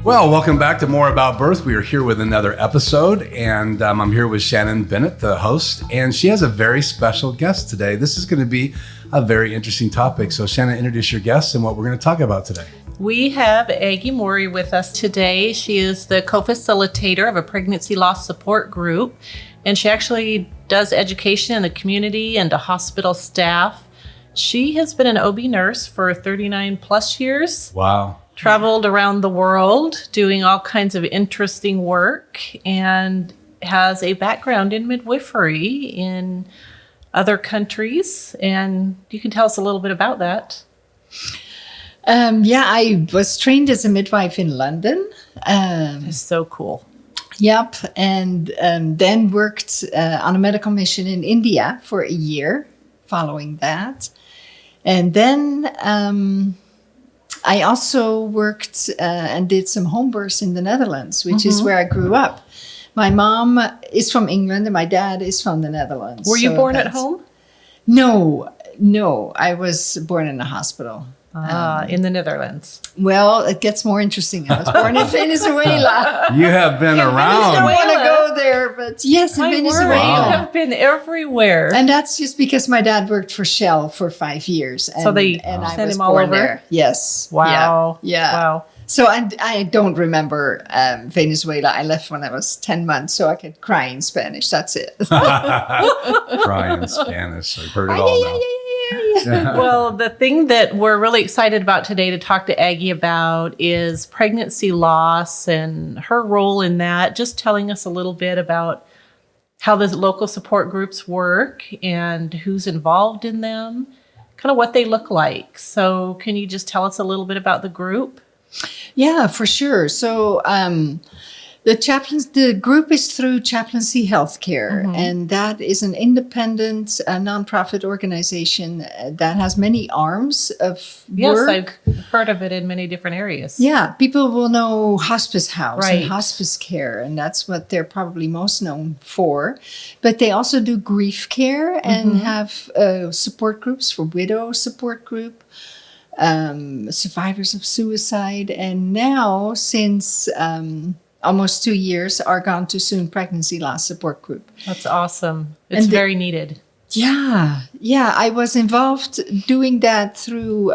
Well, welcome back to More About Birth. We are here with another episode, and I'm here with Shannon Bennett, the host, and she has a very special guest today. This is going to be a very interesting topic. So, Shannon, introduce your guest and what we're going to talk about today. We have Aggie Mowry with us today. She is the co-facilitator of a pregnancy loss support group, and she actually does education in the community and to hospital staff. She has been an OB nurse for 39 plus years. Wow. Traveled around the world doing all kinds of interesting work and has a background in midwifery in other countries. And you can tell us a little bit about that. I was trained as a midwife in London. It's so cool. Yep. And then worked on a medical mission in India for a year following that. And then I also worked and did some home births in the Netherlands, which is where I grew up. My mom is from England and my dad is from the Netherlands. Were you born at home? No. I was born in a hospital. In the Netherlands. Well, it gets more interesting. I was born in Venezuela. You have been around. I don't want to go there, but yes, in Venezuela. Wow. You have been everywhere. And that's just because my dad worked for Shell for 5 years. And, so they I sent was him all born over? there. Yes. Wow. Yeah. Wow. So I don't remember Venezuela. I left when I was 10 months, so I could cry in Spanish. That's it. Cry in Spanish. I've heard it all now. Well, the thing that we're really excited about today to talk to Aggie about is pregnancy loss and her role in that. Just telling us a little bit about how the local support groups work and who's involved in them, kind of what they look like. So can you just tell us a little bit about the group? Yeah, for sure. So the group is through Chaplaincy Health Care, and that is an independent nonprofit organization that has many arms of work. Yes, I've heard of it in many different areas. Yeah, people will know hospice house Right. and hospice care, and that's what they're probably most known for. But they also do grief care and have support groups for widow support group, survivors of suicide, and now since almost 2 years, are Gone Too Soon pregnancy loss support group. That's awesome. It's very needed. Yeah. I was involved doing that through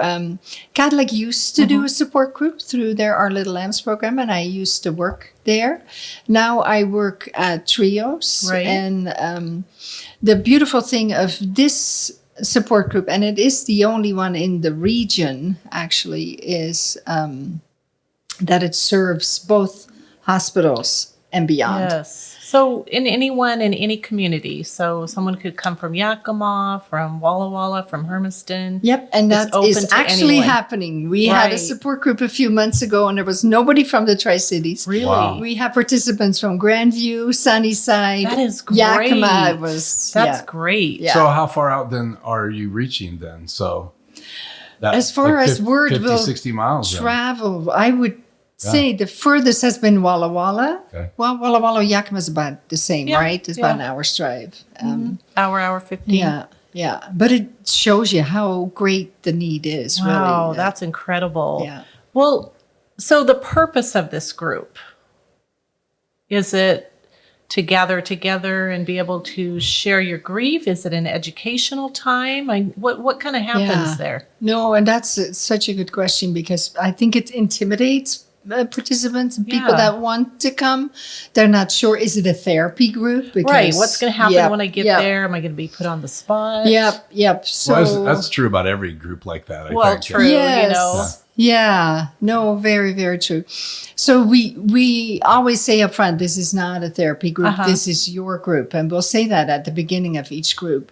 Catholic used to do a support group through their Our Little Lambs program, and I used to work there. Now I work at Trios, Right. and the beautiful thing of this support group, and it is the only one in the region actually, is that it serves both hospitals and beyond. Yes. So anyone in any community. So someone could come from Yakima, from Walla Walla, from Hermiston. Yep, and It's that open is to actually anyone. happening. We had a Right. support group a few months ago, and there was nobody from the Tri-Cities. Really? Wow. We have participants from Grandview, Sunnyside, That is great. Yakima. It was That's great. Yeah. So how far out then are you reaching then? So that, As far as word 50, will 60 miles. then. travel. I would say the furthest has been Walla Walla. Okay. Well, Walla Walla, Yakima is about the same, Yeah, right? It's about yeah. an hour's drive. Hour 15. Yeah. But it shows you how great the need is, Wow, really. that's incredible. Yeah. Well, so the purpose of this group, is it to gather together and be able to share your grief? Is it an educational time? What kind of happens there? No, and that's such a good question, because I think it intimidates participants and people Yeah. that want to come. They're not sure, is it a therapy group? Because, Right. What's going to happen Yep, when I get yep, there? Am I going to be put on the spot? Yep. So Well, that's true about every group like that. I Well, think. true. yes. You know. Yeah. No, very, very true. So we always say up front, this is not a therapy group. This is your group. And we'll say that at the beginning of each group.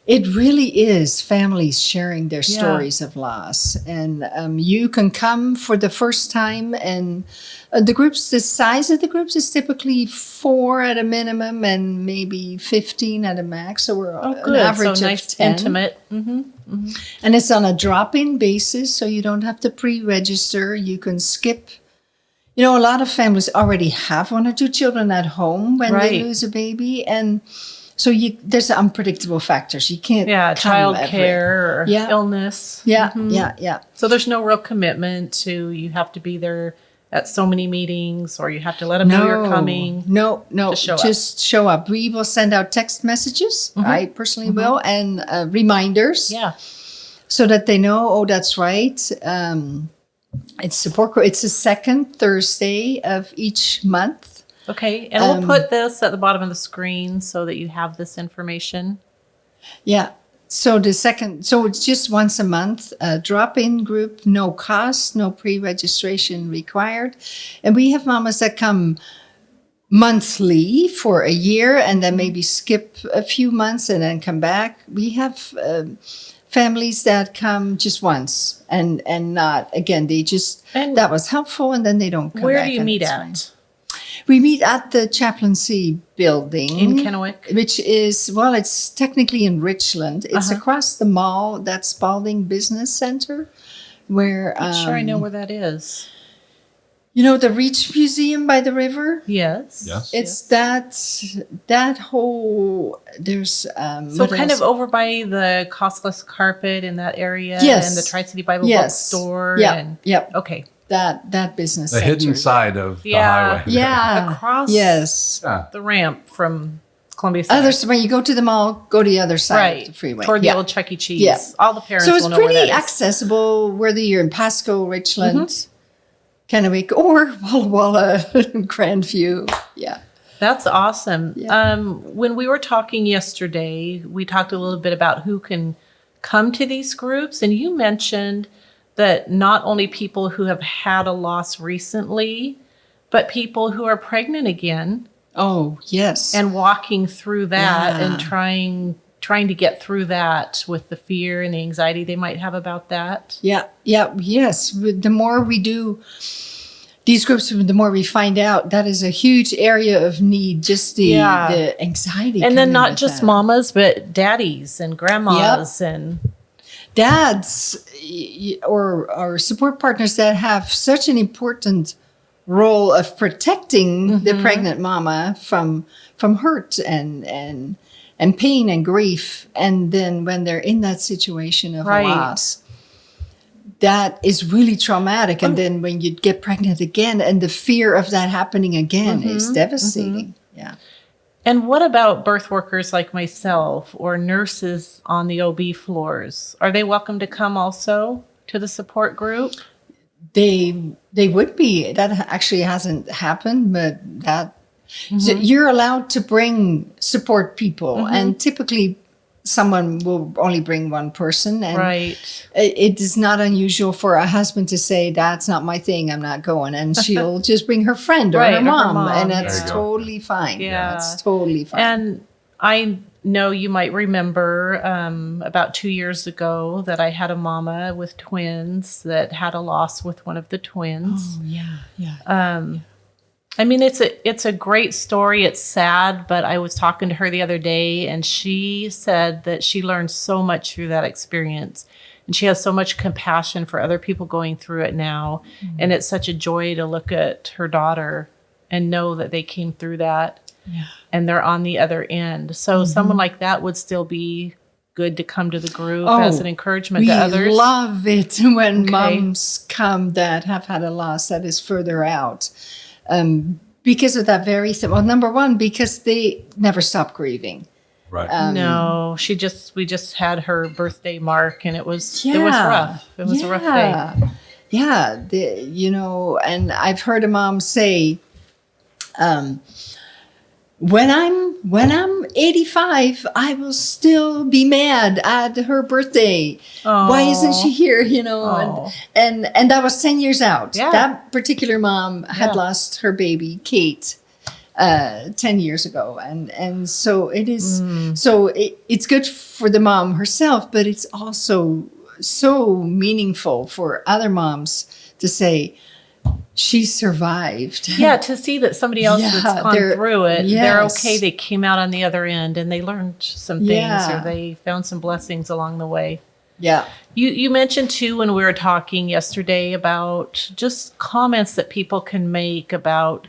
It really is families sharing their stories of loss. And you can come for the first time, and the size of the groups is typically 4 at a minimum and maybe 15 at a max. So we're an average so of nice, 10. intimate. And it's on a drop-in basis, so you don't have to pre-register. You can skip. You know, a lot of families already have 1 or 2 children at home when they lose a baby. And So there's unpredictable factors. You can't child care or illness. Yeah, yeah. So there's no real commitment to you have to be there at so many meetings or you have to let them know you're coming. No. Just show up. We will send out text messages. I personally will, and reminders. Yeah. So that they know, oh, that's right. It's support group. It's the second Thursday of each month. Okay. And we'll put this at the bottom of the screen so that you have this information. Yeah. So it's just once a month, a drop-in group, no cost, no pre-registration required. And we have mamas that come monthly for a year and then maybe skip a few months and then come back. We have families that come just once and not, again, that was helpful and then they don't come back. Where do you meet at? We meet at the Chaplaincy building. In Kennewick? Which is, it's technically in Richland. It's across the mall, that Spalding Business Center, where... I'm sure I know where that is. You know the Reach Museum by the river? Yes. It's that whole, there's... so kind of over by the Costless Carpet in that area? Yes. And the Tri-City Bible Bookstore? Yep. Okay. That business the center. hidden side of the highway. Yeah. Across the ramp from Columbia Center. When you go to the mall, go to the other side of the freeway. Toward the old Chuck E. Cheese. Yeah. All the parents will know where that is. So it's pretty accessible whether you're in Pasco, Richland, Kennewick, or Walla Walla, Grandview. Yeah. That's awesome. Yeah. When we were talking yesterday, we talked a little bit about who can come to these groups, and you mentioned that not only people who have had a loss recently, but people who are pregnant again. Oh, yes. And walking through that and trying to get through that with the fear and the anxiety they might have about that. Yes. The more we do these groups, the more we find out that is a huge area of need, just the anxiety. And then not just mamas, but daddies and grandmas and... dads or support partners that have such an important role of protecting the pregnant mama from hurt and pain and grief. And then when they're in that situation of a loss, that is really traumatic. And then when you get pregnant again and the fear of that happening again is devastating. Yeah. And what about birth workers like myself or nurses on the OB floors? Are they welcome to come also to the support group? They would be. That actually hasn't happened, but so you're allowed to bring support people, and typically someone will only bring one person. And it is not unusual for a husband to say, that's not my thing, I'm not going. And she'll just bring her friend or her mom. And that's totally fine. Yeah. That's totally fine. And I know you might remember about 2 years ago that I had a mama with twins that had a loss with one of the twins. Oh, yeah. I mean, it's a great story. It's sad, but I was talking to her the other day, and she said that she learned so much through that experience, and she has so much compassion for other people going through it now. And it's such a joy to look at her daughter and know that they came through that, and they're on the other end. So someone like that would still be good to come to the group as an encouragement to others. We love it when moms come that have had a loss that is further out. Because of that very thing. Well, number one, because they never stop grieving. Right. No, we just had her birthday mark, and it was rough. It was a rough day. Yeah. And I've heard a mom say, when I'm 85, I will still be mad at her birthday. Oh. Why isn't she here? And that was 10 years out. Yeah. That particular mom had lost her baby, Kate, 10 years ago. And so it is, it's good for the mom herself, but it's also so meaningful for other moms to say, she survived. Yeah, to see that somebody else that's gone through it, they're okay. They came out on the other end and they learned some things or they found some blessings along the way. Yeah. You mentioned too when we were talking yesterday about just comments that people can make about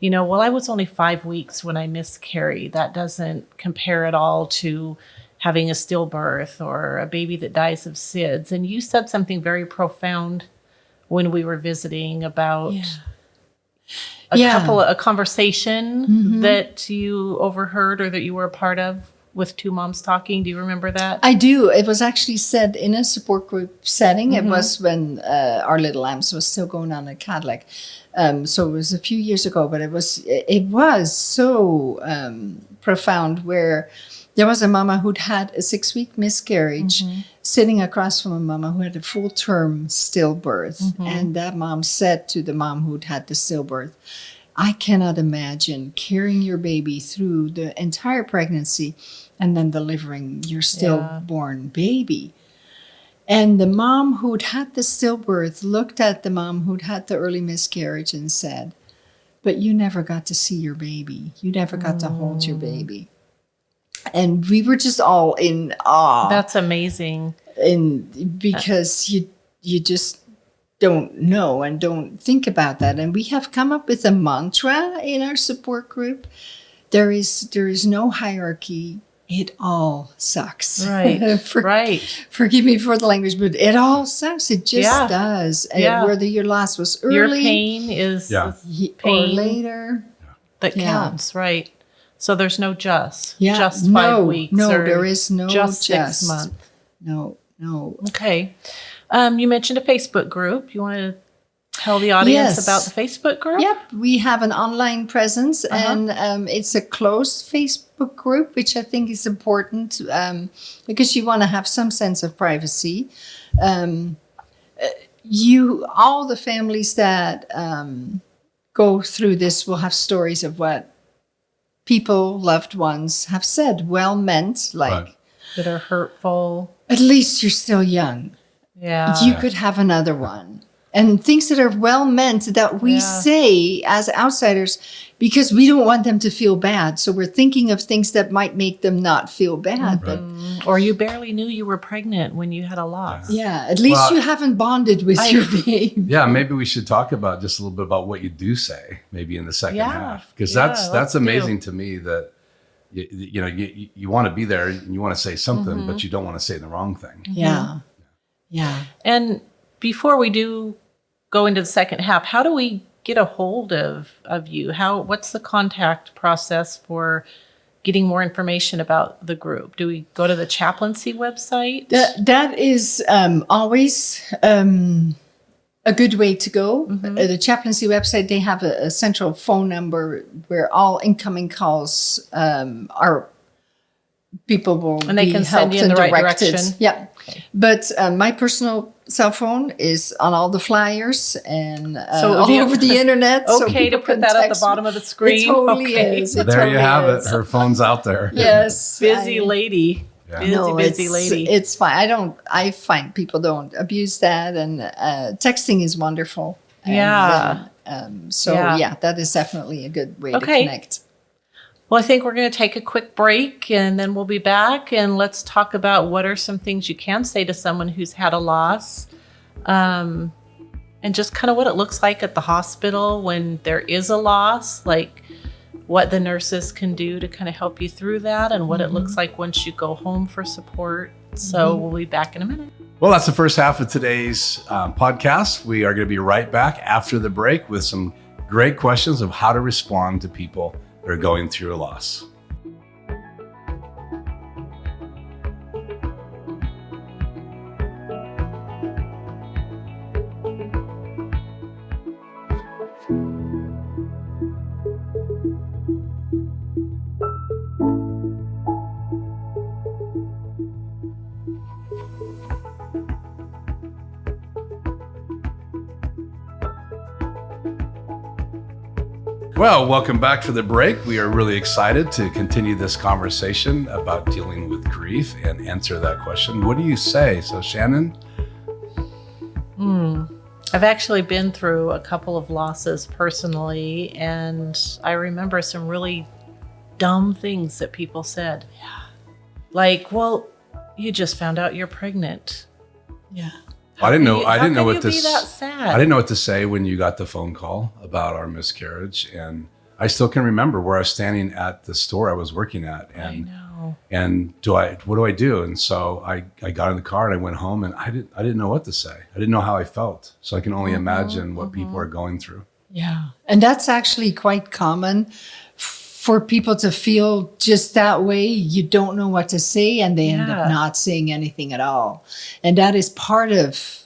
well, I was only 5 weeks when I miscarried. That doesn't compare at all to having a stillbirth or a baby that dies of SIDS. And you said something very profound when we were visiting about a conversation that you overheard or that you were a part of with two moms talking. Do you remember that? I do. It was actually said in a support group setting. It was when our little lambs was still going on a Catholic. So it was a few years ago, but it was so profound, where there was a mama who'd had a 6-week miscarriage sitting across from a mama who had a full-term stillbirth. And that mom said to the mom who'd had the stillbirth, I cannot imagine carrying your baby through the entire pregnancy and then delivering your stillborn baby. And the mom who'd had the stillbirth looked at the mom who'd had the early miscarriage and said, but you never got to see your baby. You never got to hold your baby. And we were just all in awe. That's amazing. Because you just don't know and don't think about that. And we have come up with a mantra in our support group. There is no hierarchy. It all sucks. Right. Right. Forgive me for the language, but it all sucks. It just does. And whether your loss was early, your pain is pain or later, that counts, right? So there's no just 5 weeks. No, there is no just 6 months. No. Okay. You mentioned a Facebook group. You want to tell the audience about the Facebook group? Yep. We have an online presence, and it's a closed Facebook group, which I think is important because you want to have some sense of privacy. All the families that go through this will have stories of what people, loved ones, have said, well meant, like that are hurtful. At least you're still young. Yeah. You could have another one. And things that are well meant that we say as outsiders because we don't want them to feel bad. So we're thinking of things that might make them not feel bad. But or you barely knew you were pregnant when you had a loss. Yeah, at least you haven't bonded with your baby. Yeah, maybe we should talk about just a little bit about what you do say, maybe in the second half, because that's amazing to me that you want to be there and you want to say something, but you don't want to say the wrong thing. Yeah. And before we do go into the second half, how do we get a hold of you? What's the contact process for getting more information about the group? Do we go to the chaplaincy website? That is always a good way to go. The chaplaincy website, they have a central phone number where all incoming calls are people will and they be can send you in the right direction. Yeah. Okay. But my personal cell phone is on all the flyers and all over the internet. Okay, so to put that at the bottom of the screen. It totally is. There totally you have is. It. Her phone's out there. Yes. Busy lady. Yeah. Busy lady. It's fine. I find people don't abuse that, and texting is wonderful. Yeah. That is definitely a good way to connect. Well, I think we're going to take a quick break and then we'll be back and let's talk about what are some things you can say to someone who's had a loss, and just kind of what it looks like at the hospital when there is a loss, like what the nurses can do to kind of help you through that and what it looks like once you go home for support. So we'll be back in a minute. Well, that's the first half of today's podcast. We are going to be right back after the break with some great questions of how to respond to people that are going through a loss. Well, welcome back for the break. We are really excited to continue this conversation about dealing with grief and answer that question. What do you say? So, Shannon? I've actually been through a couple of losses personally, and I remember some really dumb things that people said. Yeah. Like, well, you just found out you're pregnant. Yeah. I didn't know what to say. I didn't know what to say when you got the phone call about our miscarriage, and I still can remember where I was standing at the store I was working at, I know. and what do I do? And so I got in the car and I went home, and I didn't know what to say. I didn't know how I felt. So I can only imagine what people are going through. Yeah. And that's actually quite common for people to feel just that way. You don't know what to say, and they end up not saying anything at all. And that is part of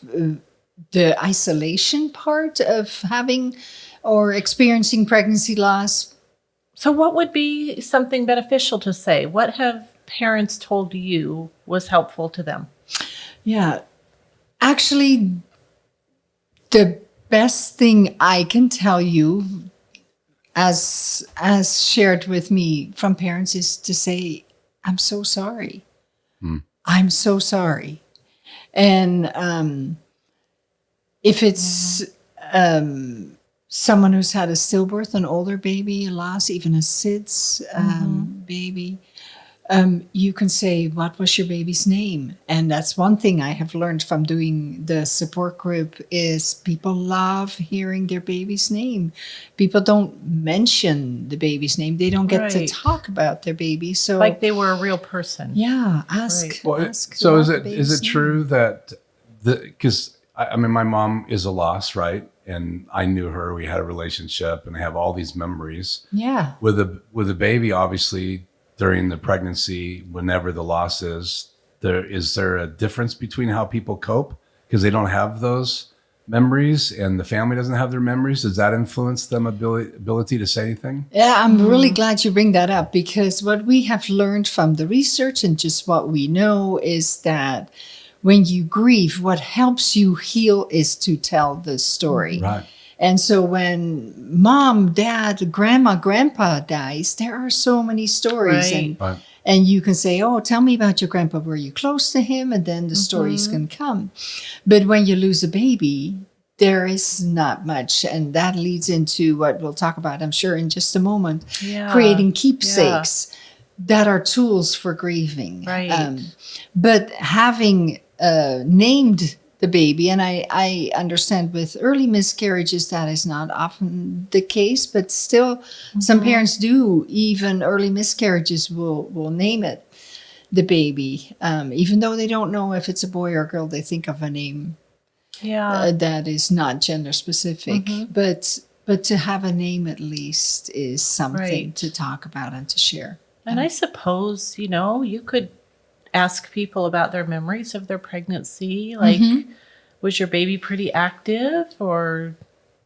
the isolation part of having or experiencing pregnancy loss. So what would be something beneficial to say? What have parents told you was helpful to them? Yeah. Actually, the best thing I can tell you, as shared with me from parents, is to say, I'm so sorry. I'm so sorry. And if it's someone who's had a stillbirth, an older baby, a loss, even a SIDS baby, you can say, what was your baby's name? And that's one thing I have learned from doing the support group is people love hearing their baby's name. People don't mention the baby's name. They don't get to talk about their baby. So like they were a real person. Yeah, ask. Right. Well, ask so about is it true that because I mean, my mom is a loss, right? And I knew her, we had a relationship, and I have all these memories. Yeah. With a baby, obviously, during the pregnancy, whenever the loss is there a difference between how people cope because they don't have those memories and the family doesn't have their memories? Does that influence them ability to say anything? Yeah, I'm really glad you bring that up, because what we have learned from the research and just what we know is that when you grieve, what helps you heal is to tell the story. Right. And so when mom, dad, grandma, grandpa dies, there are so many stories. Right. And you can say, oh, tell me about your grandpa. Were you close to him? And then the stories can come. But when you lose a baby, there is not much. And that leads into what we'll talk about, I'm sure, in just a moment. Yeah. Creating keepsakes that are tools for grieving. Right. But having named the baby, and I understand with early miscarriages that is not often the case, but still some parents do, even early miscarriages will name it the baby, even though they don't know if it's a boy or a girl. They think of a name that is not gender specific, but to have a name at least is something to talk about and to share. And I suppose, you could ask people about their memories of their pregnancy. Like, was your baby pretty active, or,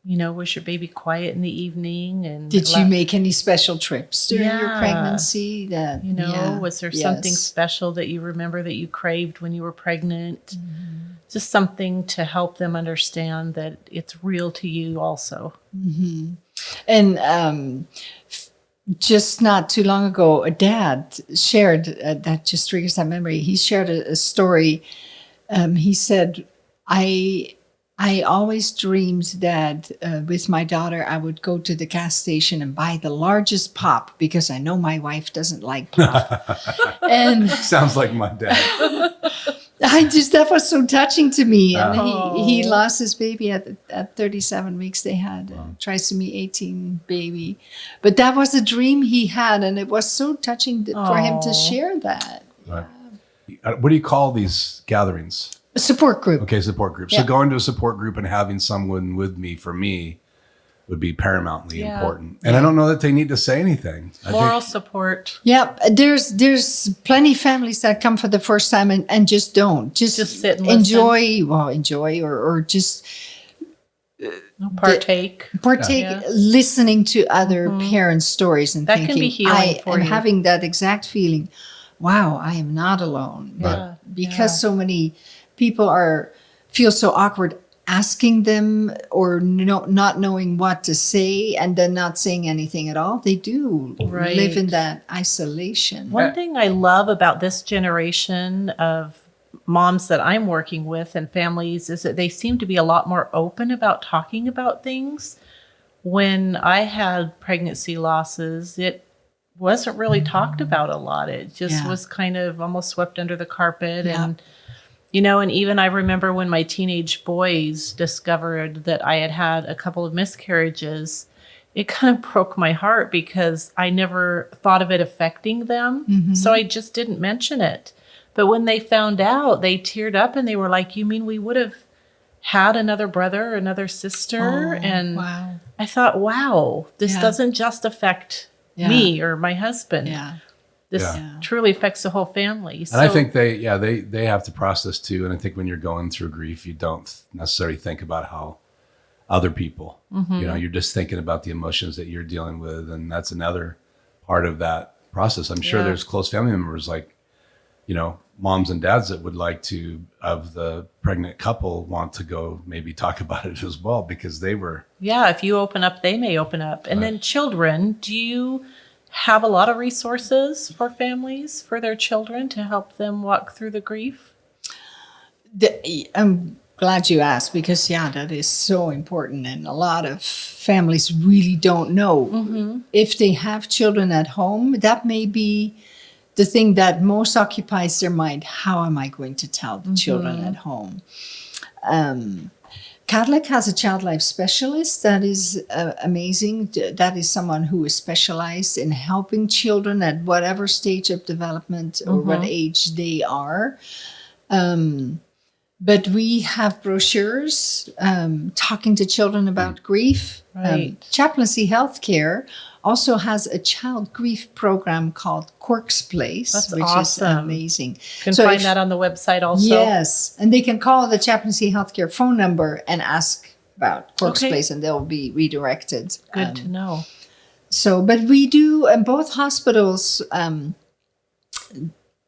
was your baby quiet in the evening? And did you make any special trips during your pregnancy? That was there something special that you remember that you craved when you were pregnant? Just something to help them understand that it's real to you also. And just not too long ago, a dad shared, that just triggers that memory. He shared a story. He said, I always dreamed that with my daughter, I would go to the gas station and buy the largest pop because I know my wife doesn't like pop. And sounds like my dad. that was so touching to me. And he lost his baby at 37 weeks. They had a trisomy 18 baby. But that was a dream he had, and it was so touching for him to share that. Right. What do you call these gatherings? A support group. Okay, support group. Yeah. So going to a support group and having someone with me, for me, would be paramountly important. And I don't know that they need to say anything. Moral support. Yep. There's plenty of families that come for the first time and just don't. Just sit and enjoy or just partake. Listening to other parents' stories and that thinking, can be healing for and you. having that exact feeling, wow, I am not alone. Right. Because so many people feel so awkward asking them or not knowing what to say and then not saying anything at all. They do live in that isolation. One thing I love about this generation of moms that I'm working with and families is that they seem to be a lot more open about talking about things. When I had pregnancy losses, it wasn't really talked about a lot. It just was kind of almost swept under the carpet. And and even I remember when my teenage boys discovered that I had had a couple of miscarriages, it kind of broke my heart because I never thought of it affecting them. So I just didn't mention it. But when they found out, they teared up and they were like, you mean we would have had another brother, another sister? And wow. I thought, wow, this doesn't just affect me or my husband. This truly affects the whole family. And I think they have to process too. And I think when you're going through grief, you don't necessarily think about how other people, you're just thinking about the emotions that you're dealing with. And that's another part of that process. I'm sure there's close family members like, moms and dads that would like to, of the pregnant couple, want to go maybe talk about it as well because they were. Yeah, if you open up, they may open up. And then children, do you have a lot of resources for families, for their children to help them walk through the grief? I'm glad you asked because, that is so important. And a lot of families really don't know. If they have children at home, that may be the thing that most occupies their mind. How am I going to tell the children at home? Catholic has a child life specialist that is amazing. That is someone who is specialized in helping children at whatever stage of development or what age they are. But we have brochures talking to children about grief. Chaplaincy Health Care also has a child grief program called Cork's Place, which is amazing. You can find that on the website also. Yes, and they can call the Chaplaincy Healthcare phone number and ask about Cork's Place, and they'll be redirected. Good to know. So, but we do, and both hospitals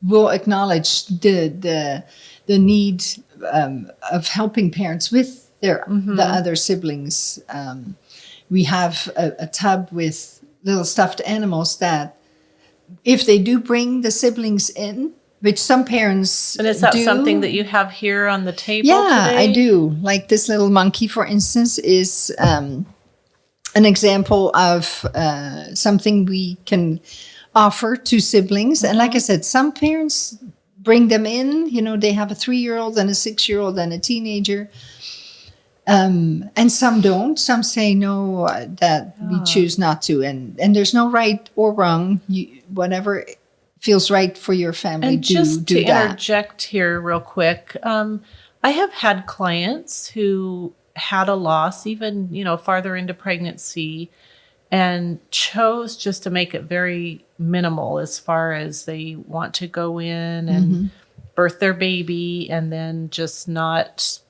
will acknowledge the need of helping parents with their the other siblings. We have a tub with little stuffed animals that, if they do bring the siblings in, which some parents And is that something that you have here on the table today? I do. Like this little monkey, for instance, is an example of something we can offer to siblings. And like I said, some parents bring them in. They have a 3-year-old and a 6-year-old and a teenager. And some don't. Some say no, that we choose not to. And there's no right or wrong. Whatever feels right for your family, and just do to interject here real quick, I have had clients who had a loss, even farther into pregnancy, and chose just to make it very minimal as far as they want to go in and birth their baby and then just not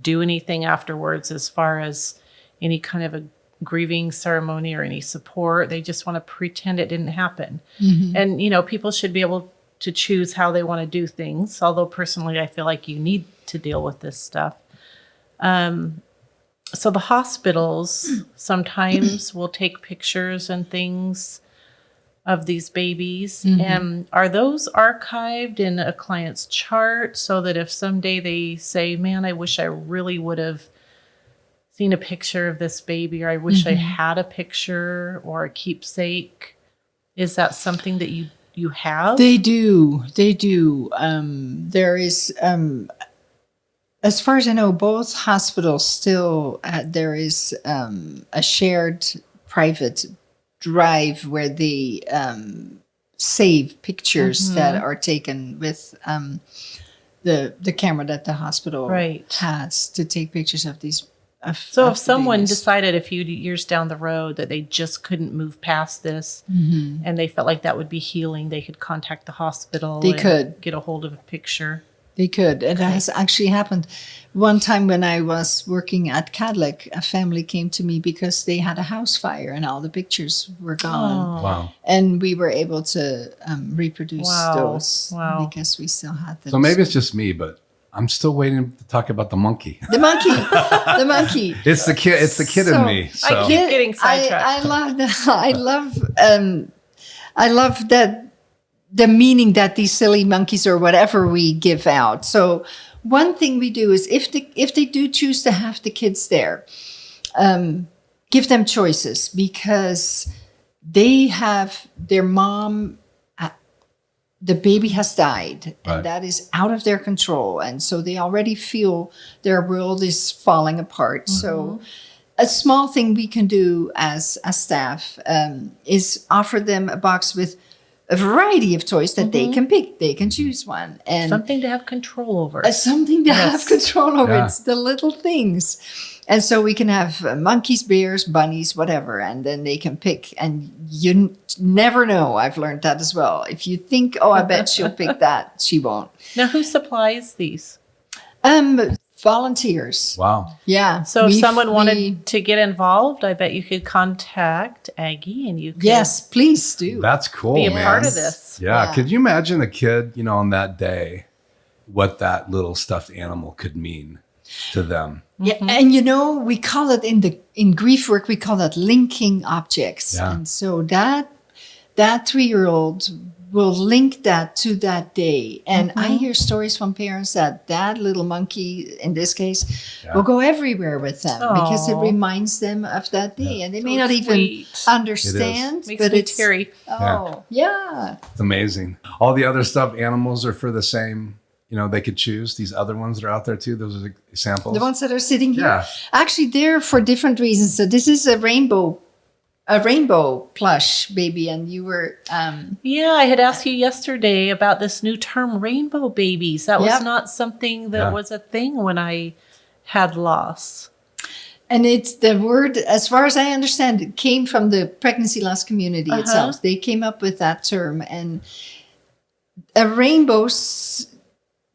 do anything afterwards as far as any kind of a grieving ceremony or any support. They just want to pretend it didn't happen. And, people should be able to choose how they want to do things. Although personally, I feel like you need to deal with this stuff. So the hospitals sometimes will take pictures and things of these babies. And are those archived in a client's chart so that if someday they say, man, I wish I really would have seen a picture of this baby, or I wish I had a picture or a keepsake, is that something that you have? They do. There is, as far as I know, both hospitals still, there is a shared private drive where they save pictures that are taken with the camera that the hospital has to take pictures of these. So if someone decided a few years down the road that they just couldn't move past this and they felt like that would be healing, they could contact the hospital. They could get a hold of a picture. They could. It has actually happened. One time when I was working at Catholic, a family came to me because they had a house fire and all the pictures were gone. Wow. And we were able to reproduce those because we still had them. So maybe it's just me, but I'm still waiting to talk about the monkey. The monkey. It's the kid. It's the kid in me. So. I keep getting sidetracked. I love that. I love that. The meaning that these silly monkeys or whatever we give out. So one thing we do is if they do choose to have the kids there, give them choices because they have their mom. The baby has died, and that is out of their control, and so they already feel their world is falling apart. So a small thing we can do as a staff is offer them a box with a variety of toys that they can pick. They can choose one. And something to have control over. Something to have control over. Yeah. It's the little things. And so we can have monkeys, bears, bunnies, whatever. And then they can pick. And you never know. I've learned that as well. If you think, oh, I bet she'll pick that, she won't. Now, who supplies these? Volunteers. Wow. Yeah. So if someone wanted to get involved, I bet you could contact Aggie and you could Yes, please do. That's cool. be a man. part of this. Yeah. Yeah. Could you imagine a kid, on that day, what that little stuffed animal could mean to them? Yeah, and we call it in grief work, we call that linking objects. Yeah. And so that 3-year-old will link that to that day. And I hear stories from parents that little monkey, in this case, will go everywhere with them because it reminds them of that day. And they may not even understand, Makes but me it's teary. Oh, yeah. It's amazing. All the other stuffed animals are for the same, they could choose these other ones that are out there too. Those are examples. The ones that are sitting here. Yeah. Actually, they're for different reasons. So this is a rainbow plush baby, and you were Yeah, I had asked you yesterday about this new term, rainbow babies. That was not something that was a thing when I had loss. and it's the word, as far as I understand, it came from the pregnancy loss community itself. They came up with that term, and a rainbow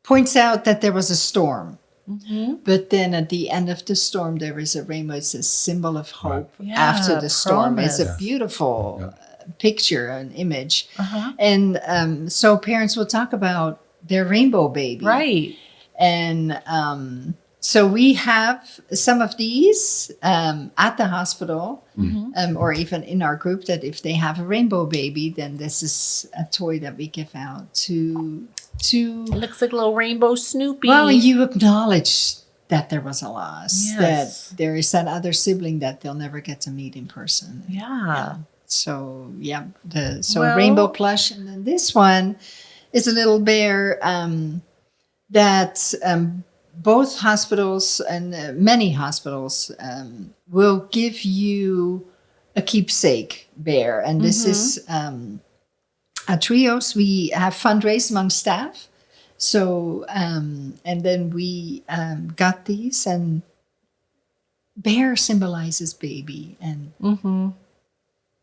points out that there was a storm. But then at the end of the storm, there is a rainbow. It's a symbol of hope after the storm. Promise. It's a beautiful picture, an image. And so parents will talk about their rainbow baby. Right. And so we have some of these at the hospital or even in our group, that if they have a rainbow baby, then this is a toy that we give out to It looks like a little rainbow Snoopy. well, you acknowledge that there was a loss, Yes. that there is that other sibling that they'll never get to meet in person. Yeah. So Well- rainbow plush, and then this one is a little bear that both hospitals and many hospitals will give you a keepsake bear, and this is. At Trios, we have fundraised among staff. So, and then we got these, and bear symbolizes baby. And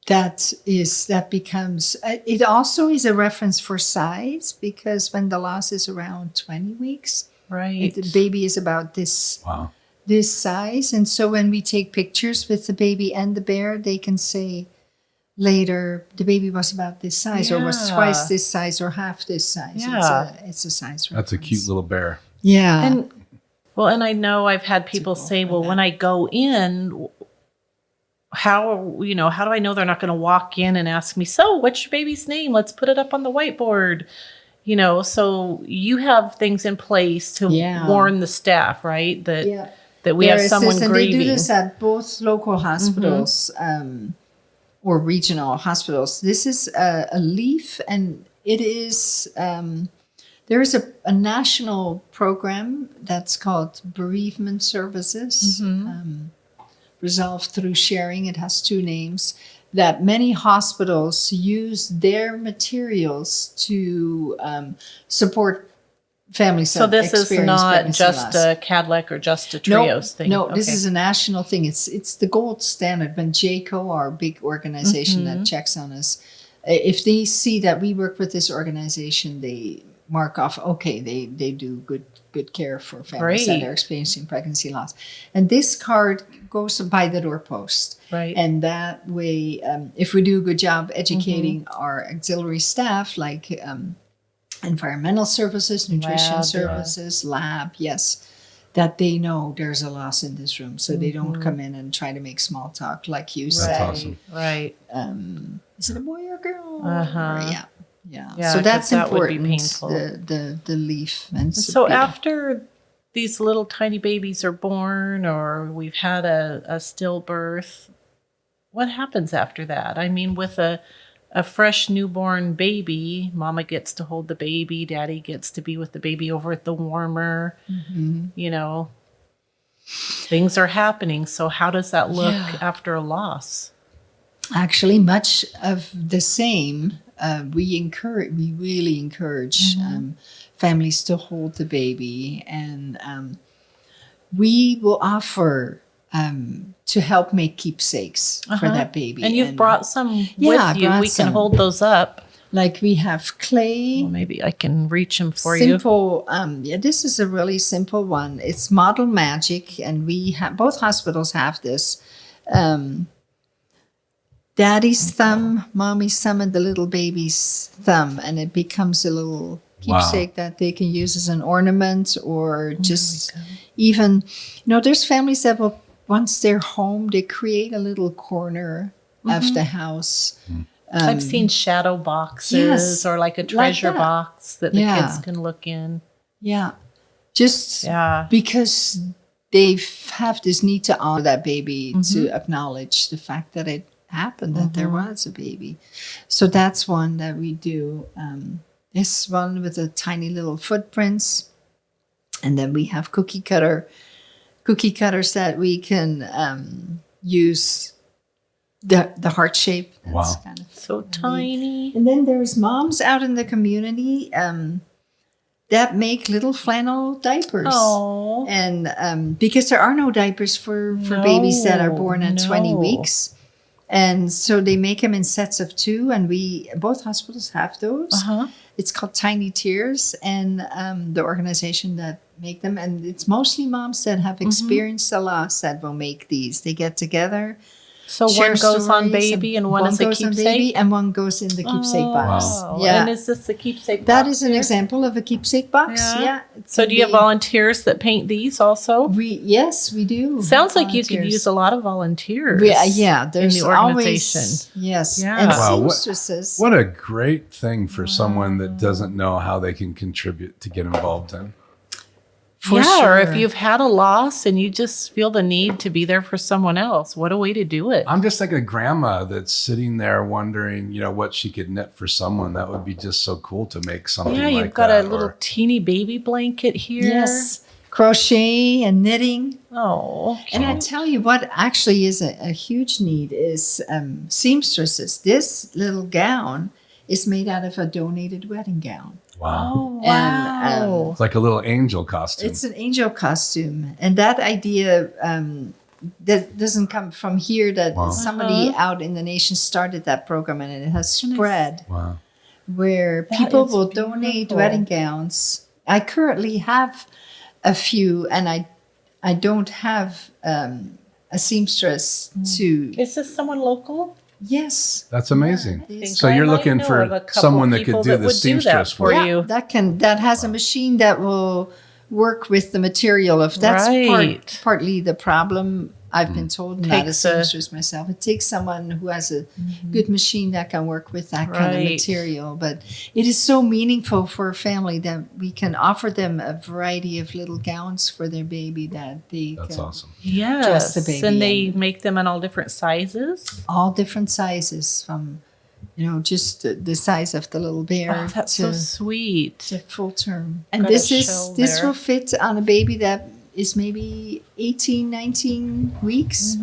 that becomes, it also is a reference for size, because when the loss is around 20 weeks, Right. the baby is about this size. And so when we take pictures with the baby and the bear, they can say, later, the baby was about this size, or was twice this size, or half this size. Yeah. It's a size reference. That's a cute little bear. Yeah. And I know I've had people say, well, when I go in, how do I know they're not going to walk in and ask me, so what's your baby's name? Let's put it up on the whiteboard. So you have things in place to warn the staff, right? That we have someone and grieving. they do this at both local hospitals or regional hospitals. This is a leaf, and it is, there is a national program that's called Bereavement Services, Resolved Through Sharing. It has 2 names, that many hospitals use their materials to support families. So this is not just a Cadillac or just a Trios thing. No, this is a national thing. It's the gold standard. When JACO, our big organization that checks on us, if they see that we work with this organization, they mark off, okay, they do good care for families that are experiencing pregnancy loss. And this card goes by the doorpost. Right. And that way, if we do a good job educating our auxiliary staff, like environmental services, nutrition services, lab, that they know there's a loss in this room, so they don't come in and try to make small talk, like you said. That's awesome. Right. Is it a boy or girl? Yeah, So that's 'cause that would be important. painful. The leaf. And So after these little tiny babies are born, or we've had a stillbirth, what happens after that? I mean, with a fresh newborn baby, mama gets to hold the baby, daddy gets to be with the baby over at the warmer, things are happening. So how does that look after a loss? Actually, much of the same. We really encourage families to hold the baby, and we will offer to help make keepsakes for that baby. And you've brought some with you. We can hold those up. Like we have clay. Well, maybe I can reach them for you. Simple. This is a really simple one. It's Model Magic, and we have both hospitals have this. Daddy's thumb, mommy's thumb, and the little baby's thumb, and it becomes a little keepsake that they can use as an ornament, or just even, there's families that will, once they're home, they create a little corner of the house. I've seen shadow boxes or like a treasure box that the kids can look in. Yeah. Just because they have this need to honor that baby, to acknowledge the fact that it happened, that there was a baby. So that's one that we do. This one with the tiny little footprints. And then we have cookie cutters that we can use the heart shape. That's kind of so tiny. And then there's moms out in the community that make little flannel diapers. Oh. And because there are no diapers for babies that are born at 20 weeks. And so they make them in sets of 2, and both hospitals have those. It's called Tiny Tears, and the organization that make them, and it's mostly moms that have experienced a loss that will make these. They get together. So one goes on baby and one is a keepsake? And one goes in the keepsake box. Wow. Yeah. And is this the keepsake box? That is an example of a keepsake box. Yeah. So do you have volunteers that paint these also? Yes, we do. Sounds like you could use a lot of volunteers. There's in the organization. Always, yes. Yeah. And seamstresses. What a great thing for someone that doesn't know how they can contribute to get involved in. Or if you've had a loss and you just feel the need to be there for someone else, what a way to do it. I'm just thinking of grandma that's sitting there wondering, what she could knit for someone. That would be just so cool to make something like that. Yeah, you've got a little teeny baby blanket here. Yes. Crochet and knitting. Oh. And I tell you what actually is a huge need is seamstresses. This little gown is made out of a donated wedding gown. Wow. Oh, wow. And, it's like a little angel costume. It's an angel costume. And that idea that doesn't come from here, that somebody out in the nation started that program, and it has spread. Wow. Where people will donate wedding gowns. I currently have a few, and I don't have a seamstress to... Is this someone local? Yes. That's amazing. So you're looking for someone that could do the seamstress for you. That has a machine that will work with the material. If that's partly the problem, I've been told, not a seamstress myself. It takes someone who has a good machine that can work with that kind of material. But it is so meaningful for a family that we can offer them a variety of little gowns for their baby that they That's can awesome. Yes. dress the baby And they in. make them in all different sizes? All different sizes, from just the size of the little bear Oh, that's to so sweet. full term. And Got a this shell will fit on a baby that is maybe 18, 19 weeks.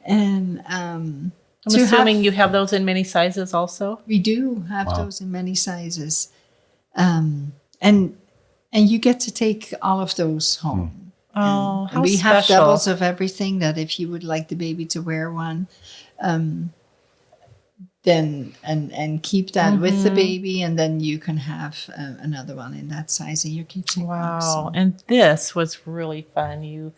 And I'm assuming you have those in many sizes also? we do have those in many sizes. And you get to take all of those home. Oh, And how we have special. doubles of everything, that if you would like the baby to wear one, then and keep that with the baby, and then you can have another one in that size in your keepsake box. Wow. And this was really fun. You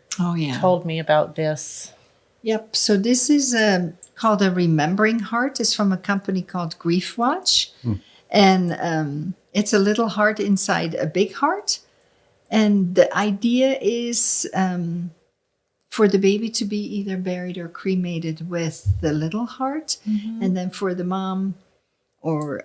told me about this. Yep. So this is called a Remembering Heart. It's from a company called Grief Watch. And it's a little heart inside a big heart. And the idea is for the baby to be either buried or cremated with the little heart, and then for the mom or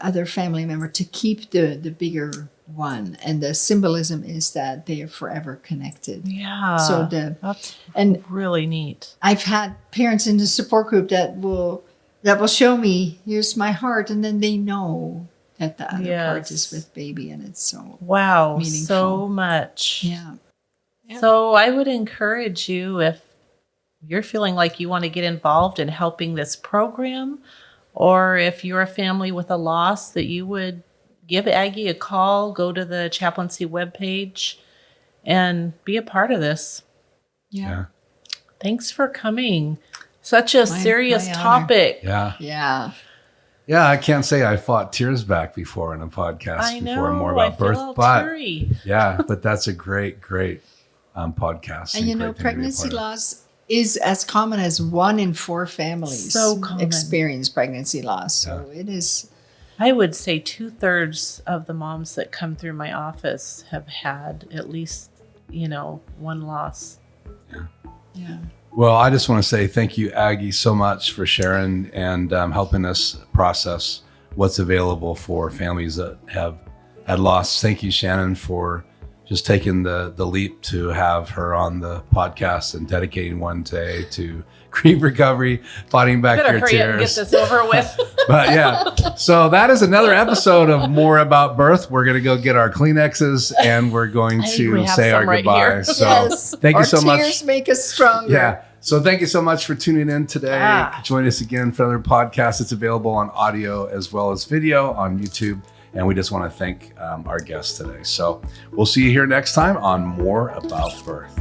other family member to keep the bigger one. And the symbolism is that they are forever connected. Yeah. So that's and really neat. I've had parents in the support group that will show me, here's my heart, and then they know at the other Yes. parties with baby, and it's so Wow, meaningful. so much. yeah. So I would encourage you, if you're feeling like you want to get involved in helping this program, or if you're a family with a loss, that you would give Aggie a call, go to the chaplaincy webpage, and be a part of this. Yeah. Thanks for coming. Such a serious my honor. topic. Yeah. Yeah. Yeah, I can't say I fought tears back before in a podcast I know. before more about I feel birth, all but teary. yeah, but that's a great podcast. And you know, great thing to be a pregnancy part of. loss is as common as 1 in 4 families So common. experience pregnancy loss. So it is. I would say 2/3 of the moms that come through my office have had at least, one loss. Yeah. Well, I just want to say thank you, Aggie, so much for sharing and helping us process what's available for families that have had loss. Thank you, Shannon, for just taking the leap to have her on the podcast and dedicating one day to grief recovery, fighting back Better your hurry up and get tears. this over with. But yeah, so that is another episode of More About Birth. We're going to go get our Kleenexes and we're going I think we to have say our some right goodbyes. here. So Yes. thank you Our so much. tears make us stronger. Yeah. So thank you so much for tuning in today. Join us again for another podcast. It's available on audio as well as video on YouTube. And we just want to thank our guests today. So we'll see you here next time on More About Birth.